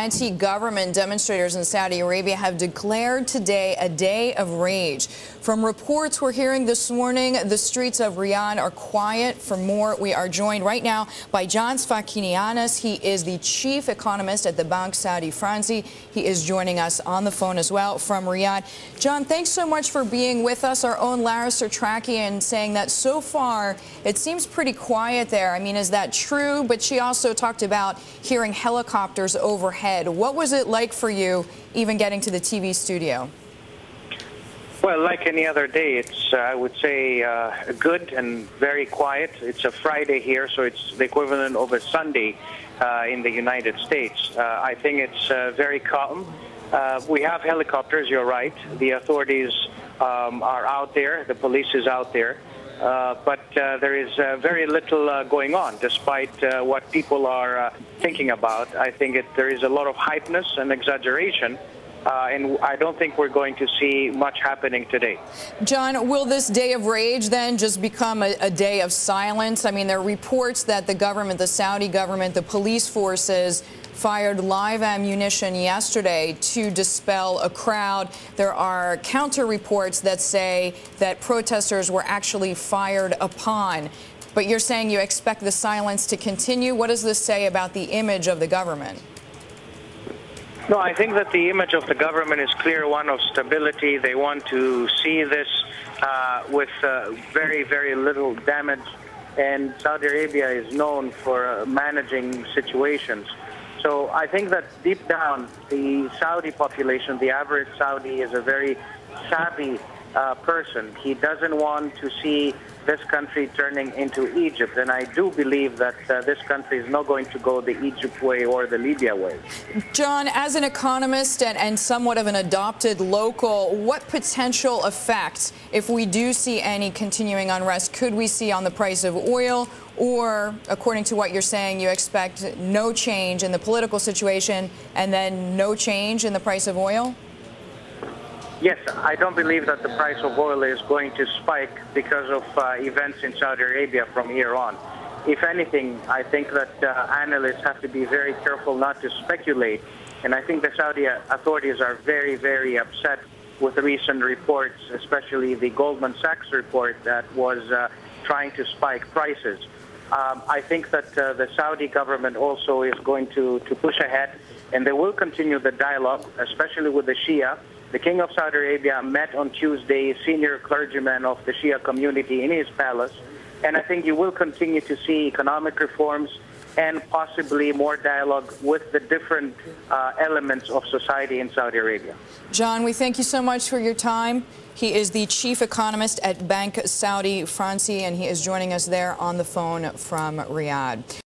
anti-government demonstrators in Saudi Arabia have declared today a day of rage. From reports we're hearing this morning, the streets of Riyadh are quiet. For more, we are joined right now by John Sfakianakis. He is the chief economist at the Banque Saudi Fransi. He is joining us on the phone as well from Riyadh. John, thanks so much for being with us. Our own InsideTrack saying that so far it seems pretty quiet there. I mean, is that true? But she also talked about hearing helicopters overhead. What was it like for you even getting to the TV studio? Well, like any other day, it's, I would say, good and very quiet. It's a Friday here, so it's the equivalent of a Sunday in the United States. I think it's very calm. We have helicopters, you're right. The authorities are out there. The police is out there. But there is very little going on, despite what people are thinking about. I think there is a lot of hypeness and exaggeration. And I don't think we're going to see much happening today. John, will this day of rage then just become a day of silence? I mean, there are reports that the government, the Saudi government, the police forces fired live ammunition yesterday to dispel a crowd. There are counter reports that say that protesters were actually fired upon. But you're saying you expect the silence to continue. What does this say about the image of the government? No, I think that the image of the government is clear, one of stability. They want to see this with very, very little damage. And Saudi Arabia is known for managing situations. So I think that deep down, the Saudi population, the average Saudi, is a very savvy person. He doesn't want to see this country turning into Egypt. And I do believe that this country is not going to go the Egypt way or the Libya way. John, as an economist and somewhat of an adopted local, what potential effects, if we do see any continuing unrest, could we see on the price of oil? Or, according to what you're saying, you expect no change in the political situation and then no change in the price of oil? Yes, I don't believe that the price of oil is going to spike because of events in Saudi Arabia from here on. If anything, I think that analysts have to be very careful not to speculate. And I think the Saudi authorities are very, very upset with the recent reports, especially the Goldman Sachs report that was trying to spike prices. I think that the Saudi government also is going to push ahead, and they will continue the dialogue, especially with the Shia. The King of Saudi Arabia met on Tuesday senior clergymen of the Shia community in his palace, and I think you will continue to see economic reforms and possibly more dialogue with the different elements of society in Saudi Arabia. John, we thank you so much for your time. He is the chief economist at Banque Saudi Fransi, and he is joining us there on the phone from Riyadh.